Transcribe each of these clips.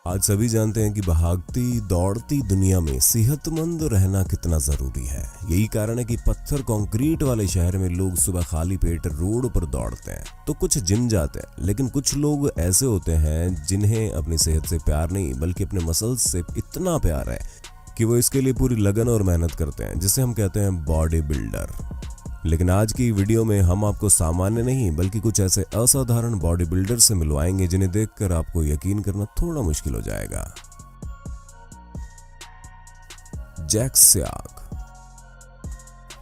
आज सभी जानते हैं कि भागती दौड़ती दुनिया में सेहतमंद रहना कितना जरूरी है। यही कारण है कि पत्थर कंक्रीट वाले शहर में लोग सुबह खाली पेट रोड पर दौड़ते हैं तो कुछ जिम जाते हैं, लेकिन कुछ लोग ऐसे होते हैं जिन्हें अपनी सेहत से प्यार नहीं बल्कि अपने मसल्स से इतना प्यार है कि वो इसके लिए पूरी लगन और मेहनत करते हैं, जिसे हम कहते हैं बॉडी बिल्डर। लेकिन आज की वीडियो में हम आपको सामान्य नहीं बल्कि कुछ ऐसे असाधारण बॉडी बिल्डर से मिलवाएंगे जिन्हें देखकर आपको यकीन करना थोड़ा मुश्किल हो जाएगा। जैक स्याग।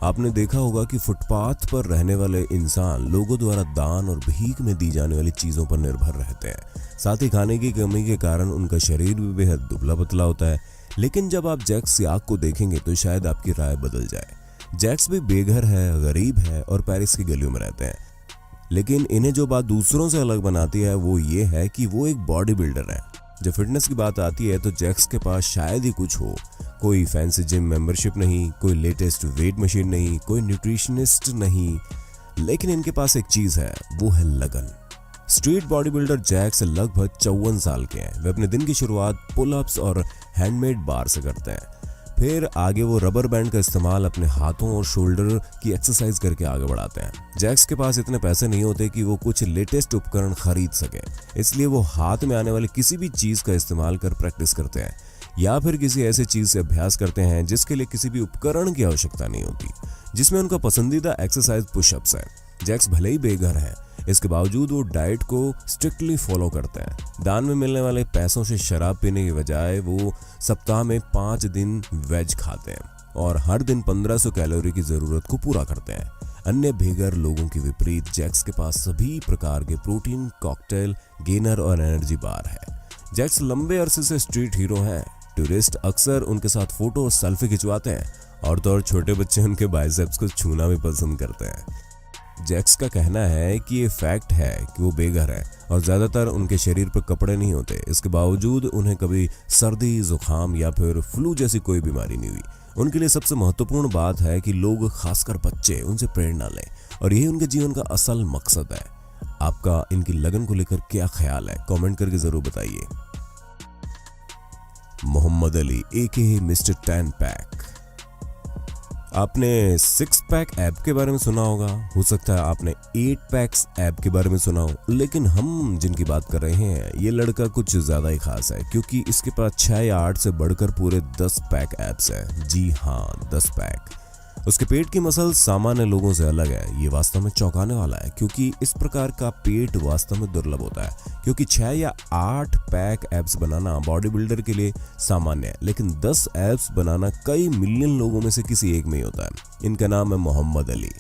आपने देखा होगा कि फुटपाथ पर रहने वाले इंसान लोगों द्वारा दान और भीख में दी जाने वाली चीजों पर निर्भर रहते हैं। साथ ही खाने की कमी के कारण उनका शरीर भी बेहद दुबला पतला होता है। लेकिन जब आप जैक स्याग को देखेंगे तो शायद आपकी राय बदल जाए। जैक्स भी बेघर है, गरीब है और पेरिस की गलियों में रहते हैं, लेकिन इन्हें जो बात दूसरों से अलग बनाती है वो ये है कि वो एक बॉडी बिल्डर है। जब फिटनेस की बात आती है तो जैक्स के पास शायद ही कुछ हो। कोई फैंसी जिम मेंबरशिप नहीं, कोई लेटेस्ट वेट मशीन नहीं, कोई न्यूट्रिशनिस्ट नहीं, लेकिन इनके पास एक चीज है, वो है लगन। स्ट्रीट बॉडी बिल्डर जैक्स लगभग 54 साल के हैं। वे अपने दिन की शुरुआत पुलअप्स और हैंडमेड बार से करते हैं। फिर आगे वो रबर बैंड का इस्तेमाल अपने हाथों और शोल्डर की एक्सरसाइज करके आगे बढ़ाते हैं। जैक्स के पास इतने पैसे नहीं होते कि वो कुछ लेटेस्ट उपकरण खरीद सके, इसलिए वो हाथ में आने वाली किसी भी चीज का इस्तेमाल कर प्रैक्टिस करते हैं या फिर किसी ऐसी चीज से अभ्यास करते हैं जिसके लिए किसी भी उपकरण की आवश्यकता नहीं होती। जिसमें उनका पसंदीदा एक्सरसाइज पुशअप्स है। जैक्स भले ही बेघर है, इसके बावजूद वो डाइट को स्ट्रिक्टली फॉलो करते हैं। दान में मिलने वाले पैसों से शराब पीने की बजाय वो सप्ताह में 5 दिन वेज खाते हैं और हर दिन 1500 कैलोरी की जरूरत को पूरा करते हैं। अन्य बेघर लोगों के विपरीत जैक्स के पास सभी प्रकार के प्रोटीन कॉकटेल, गेनर और एनर्जी बार है। जैक्स लंबे अरसे से स्ट्रीट हीरो हैं। टूरिस्ट अक्सर उनके साथ फोटो और सेल्फी खिंचवाते हैं और तो और छोटे बच्चे उनके बाइसेप्स को छूना भी पसंद करते हैं। जैक्स का कहना है कि ये फैक्ट है कि वो बेघर है और ज्यादातर उनके शरीर पर कपड़े नहीं होते। इसके बावजूद उन्हें कभी सर्दी, जुकाम या फिर फ्लू जैसी कोई बीमारी नहीं हुई। उनके लिए सबसे महत्वपूर्ण बात है कि लोग, खासकर बच्चे, उनसे प्रेरणा लें और यही उनके जीवन का असल मकसद है। आपका इनकी लगन को लेकर क्या ख्याल है, कमेंट करके जरूर बताइए। मोहम्मद अली एके मिस्टर 10 पैक। आपने 6 पैक ऐप के बारे में सुना होगा, हो सकता है आपने 8 पैक्स ऐप के बारे में सुना हो, लेकिन हम जिनकी बात कर रहे हैं ये लड़का कुछ ज्यादा ही खास है क्योंकि इसके पास 6 या 8 से बढ़कर पूरे 10 पैक ऐप्स हैं। जी हाँ, 10 पैक। उसके पेट की मसल सामान्य लोगों से अलग है। ये वास्तव में चौंकाने वाला है क्योंकि इस प्रकार का पेट वास्तव में दुर्लभ होता है। क्योंकि 6 या 8 पैक एब्स बनाना बॉडी बिल्डर के लिए सामान्य है, लेकिन 10 एब्स बनाना कई मिलियन लोगों में से किसी एक में ही होता है। इनका नाम है मोहम्मद अली।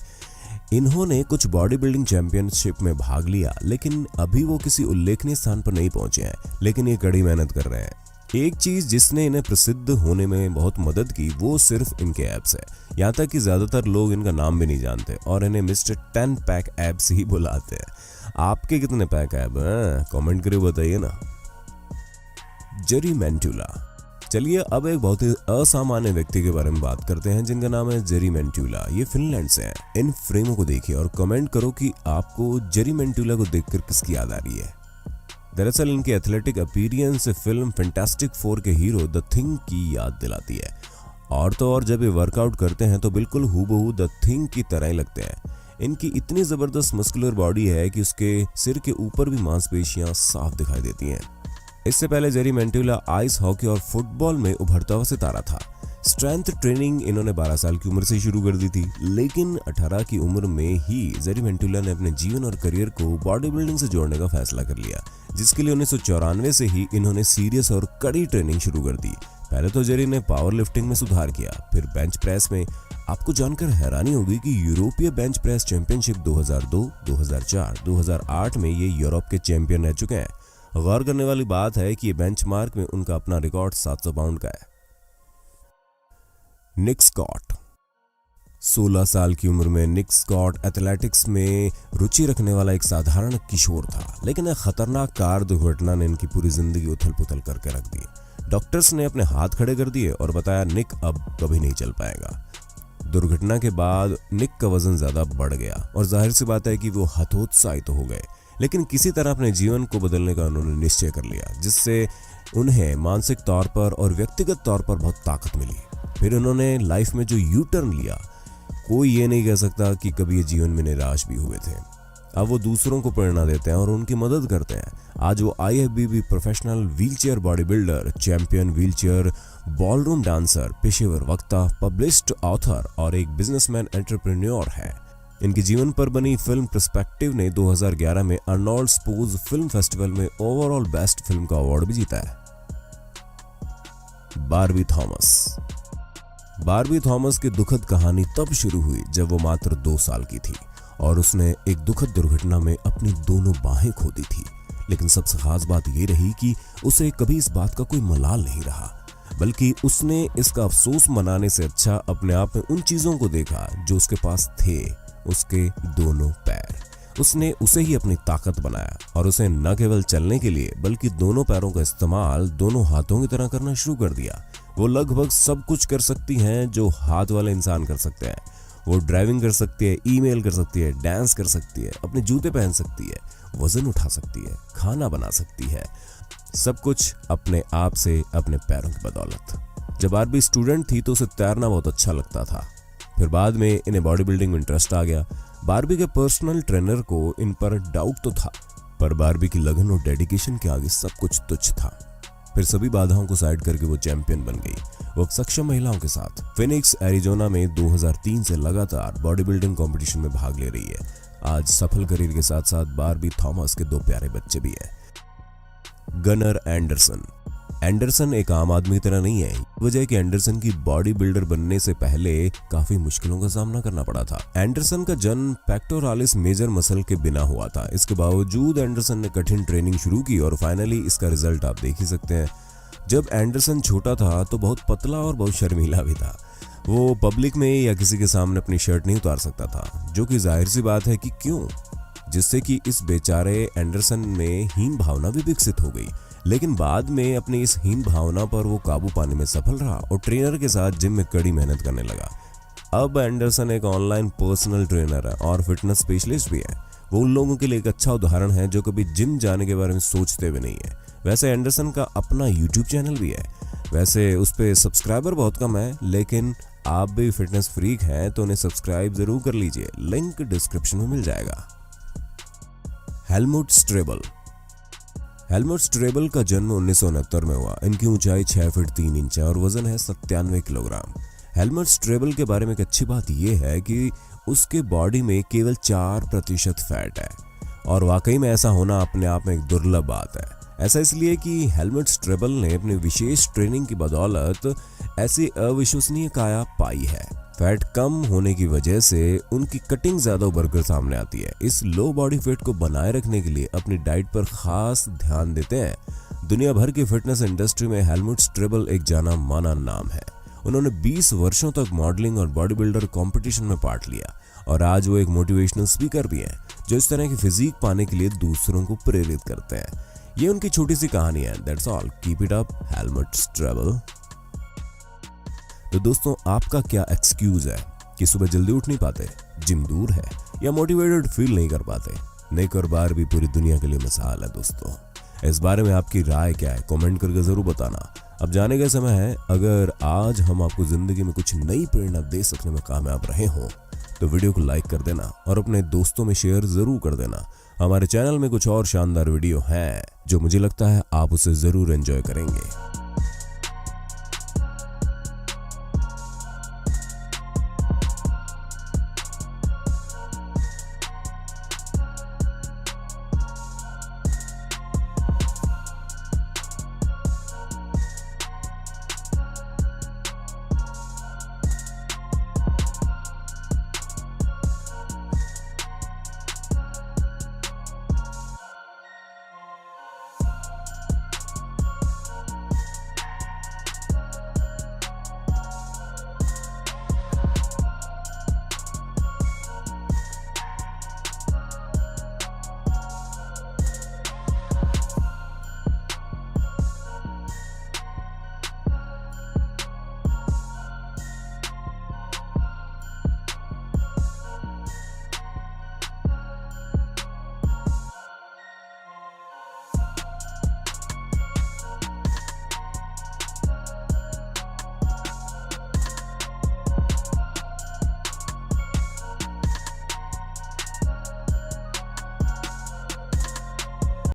इन्होंने कुछ बॉडी बिल्डिंग चैंपियनशिप में भाग लिया, लेकिन अभी वो किसी उल्लेखनीय स्थान पर नहीं पहुंचे हैं, लेकिन ये कड़ी मेहनत कर रहे हैं। एक चीज जिसने इन्हें प्रसिद्ध होने में बहुत मदद की वो सिर्फ इनके ऐप्स है। यहाँ तक कि ज्यादातर लोग इनका नाम भी नहीं जानते और इन्हें मिस्टर 10 पैक ऐप्स ही बुलाते हैं। आपके कितने पैक ऐप हैं, कमेंट करके बताइए ना। जेरी मेंटुला। चलिए अब एक बहुत ही असामान्य व्यक्ति के बारे में बात करते हैं जिनका नाम है जेरी मेंटुला। ये फिनलैंड से हैं। इन फ्रेमों को देखिए और कमेंट करो कि आपको जेरी मेंटुला को देखकर किसकी याद आ रही है। दरअसल इनके एथलेटिक अपीयरेंस फिल्म फैंटास्टिक 4 के हीरो द थिंग की याद दिलाती है। और तो और जब ये वर्कआउट करते हैं तो बिल्कुल हूबहू द थिंग की तरह ही लगते हैं। इनकी इतनी जबरदस्त मस्कुलर बॉडी है कि उसके सिर के ऊपर भी मांसपेशियां साफ दिखाई देती हैं। इससे पहले जेरी मेंटुला आइस हॉकी और फुटबॉल में उभरता हुआ सितारा था। स्ट्रेंथ ट्रेनिंग इन्होंने 12 साल की उम्र से शुरू कर दी थी, लेकिन 18 की उम्र में ही जेरी मेंटुला ने अपने जीवन और करियर को बॉडी बिल्डिंग से जोड़ने का फैसला कर लिया, जिसके लिए 1994 से ही इन्होंने सीरियस और कड़ी ट्रेनिंग शुरू कर दी। पहले तो जेरी ने पावर लिफ्टिंग में सुधार किया, फिर बेंच प्रेस में। आपको जानकर हैरानी होगी कि यूरोपीय बेंच प्रेस चैंपियनशिप 2002, 2004, 2008 में ये यूरोप के चैंपियन रह चुके हैं। गौर करने वाली बात है कि ये बेंचमार्क में उनका अपना रिकॉर्ड 700 पाउंड का है। निक स्कॉट। 16 साल की उम्र में निक स्कॉट एथलेटिक्स में रुचि रखने वाला एक साधारण किशोर था, लेकिन एक खतरनाक कार दुर्घटना ने इनकी पूरी जिंदगी उथल पुथल करके रख दी। डॉक्टर्स ने अपने हाथ खड़े कर दिए और बताया निक अब कभी नहीं चल पाएगा। दुर्घटना के बाद निक का वजन ज्यादा बढ़ गया और जाहिर सी बात है कि वो हतोत्साहित हो गए, लेकिन किसी तरह अपने जीवन को बदलने का उन्होंने निश्चय कर लिया, जिससे उन्हें मानसिक तौर पर और व्यक्तिगत तौर पर बहुत ताकत मिली। फिर उन्होंने लाइफ में जो यू टर्न लिया, कोई ये नहीं कह सकता कि कभी ये जीवन में निराश भी हुए थे। अब वो दूसरों को प्रेरणा देते हैं और उनकी मदद करते हैं। आज वो IFBB professional wheelchair body builder, champion wheelchair ballroom dancer, पेशेवर वक्ता, पब्लिश्ड ऑथर और एक बिजनेसमैन एंटरप्रेन्योर है। इनके जीवन पर बनी फिल्म पर्सपेक्टिव ने 2011 में अर्नोल्ड स्पोर्ट्स फिल्म फेस्टिवल में ओवरऑल बेस्ट फिल्म का अवार्ड भी जीता है। Barbie Thomas. बारबी थॉमस की दुखद कहानी तब शुरू हुई जब वो मात्र 2 साल की थी और उसने एक दुखद दुर्घटना में अपनी दोनों बाहें खो दी थी। लेकिन सबसे खास बात ये रही कि उसे कभी इस बात का कोई मलाल नहीं रहा, बल्कि उसने इसका अफसोस मनाने से अच्छा अपने आप में उन चीजों को देखा जो उसके पास थे, उसके दोनों पैर। उसने उसे ही अपनी ताकत बनाया और उसे न केवल चलने के लिए बल्कि दोनों पैरों का इस्तेमाल दोनों हाथों की तरह करना शुरू कर दिया। वो लगभग सब कुछ कर सकती हैं जो हाथ वाले इंसान कर सकते हैं। वो ड्राइविंग कर सकती है, ईमेल कर सकती है, डांस कर सकती है, अपने जूते पहन सकती है, वजन उठा सकती है, खाना बना सकती है, सब कुछ अपने आप से, अपने पैरों की बदौलत। जब बारबी स्टूडेंट थी तो उसे तैरना बहुत अच्छा लगता था। फिर बाद में इन्हें बॉडी बिल्डिंग में इंटरेस्ट आ गया। बारबी के पर्सनल ट्रेनर को इन पर डाउट तो था, पर बारबी की लगन और डेडिकेशन के आगे सब कुछ तुच्छ था। फिर सभी बाधाओं को साइड करके वो चैंपियन बन गई। वो सक्षम महिलाओं के साथ फिनिक्स एरिजोना में 2003 से लगातार बॉडी बिल्डिंग कॉम्पिटिशन में भाग ले रही है। आज सफल करियर के साथ साथ बारबी थॉमस के 2 प्यारे बच्चे भी हैं। Gunner Anderson. एंडरसन एक आम आदमी की तरह नहीं है। वजह है कि एंडरसन की बॉडी बिल्डर बनने से पहले काफी मुश्किलों का सामना करना पड़ा था। एंडरसन का जन्म पेक्टोरालिस मेजर मसल के बिना हुआ था। इसके बावजूद एंडरसन ने कठिन ट्रेनिंग शुरू की और फाइनली इसका रिजल्ट आप देख ही सकते हैं। जब एंडरसन छोटा था तो बहुत पतला और बहुत शर्मीला भी था। वो पब्लिक में या किसी के सामने अपनी शर्ट नहीं उतार सकता था, जो कि जाहिर सी बात है कि क्यों, जिससे कि इस बेचारे एंडरसन में हीन भावना भी विकसित हो गई। लेकिन बाद में अपनी इस हीन भावना पर वो काबू पाने में सफल रहा और ट्रेनर के साथ जिम में कड़ी मेहनत करने लगा। अब एंडरसन एक ऑनलाइन पर्सनल ट्रेनर है और फिटनेस स्पेशलिस्ट भी है। वो उन लोगों के लिए एक अच्छा उदाहरण है जो कभी जिम जाने के बारे में सोचते भी नहीं है। वैसे एंडरसन का अपना YouTube चैनल भी है। वैसे उस पर सब्सक्राइबर बहुत कम है, लेकिन आप भी फिटनेस फ्रीक हैं तो उन्हें सब्सक्राइब जरूर कर लीजिए, लिंक डिस्क्रिप्शन में मिल जाएगा। हेलमुट स्ट्रेबल। हेलमुट स्ट्रेबल का जन्म 1969 में हुआ। इनकी ऊंचाई 6 फीट 3 इंच है और वजन है 97 किलोग्राम। हेलमुट स्ट्रेबल के बारे में एक अच्छी बात यह है कि उसके बॉडी में केवल 4% फैट है और वाकई में ऐसा होना अपने आप में एक दुर्लभ बात है। ऐसा इसलिए कि हेलमुट स्ट्रेबल ने अपनी विशेष ट्रेनिंग की बदौलत ऐसी अविश्वसनीय काया पाई है। फैट कम होने की वजह से उनकी कटिंग ज्यादा उभर कर सामने आती है। इस लो बॉडी वेट को बनाए रखने के लिए अपनी डाइट पर खास ध्यान देते हैं। दुनिया भर की फिटनेस इंडस्ट्री में हेलमुट स्ट्रेबल एक जाना माना नाम है। उन्होंने 20 वर्षों तक मॉडलिंग और बॉडी बिल्डर कॉम्पिटिशन में पार्ट लिया और आज वो एक मोटिवेशनल स्पीकर भी हैं, जो इस तरह की फिजिक पाने के लिए दूसरों को प्रेरित करते हैं। ये उनकी छोटी सी कहानी है। That's all, keep it up, Helmut Strebl. तो दोस्तों, आपका क्या एक्सक्यूज है कि सुबह जल्दी उठ नहीं पाते, जिम दूर है या मोटिवेटेड फील नहीं कर पाते? निक और बारबी पूरी दुनिया के लिए मिसाल है दोस्तों। इस बारे में आपकी राय क्या है, कमेंट करके जरूर बताना। अब जाने का समय है। अगर आज हम आपको जिंदगी में कुछ नई प्रेरणा दे सकने में कामयाब रहे हों तो वीडियो को लाइक कर देना और अपने दोस्तों में शेयर जरूर कर देना। हमारे चैनल में कुछ और शानदार वीडियो हैं जो मुझे लगता है आप उसे जरूर एंजॉय करेंगे।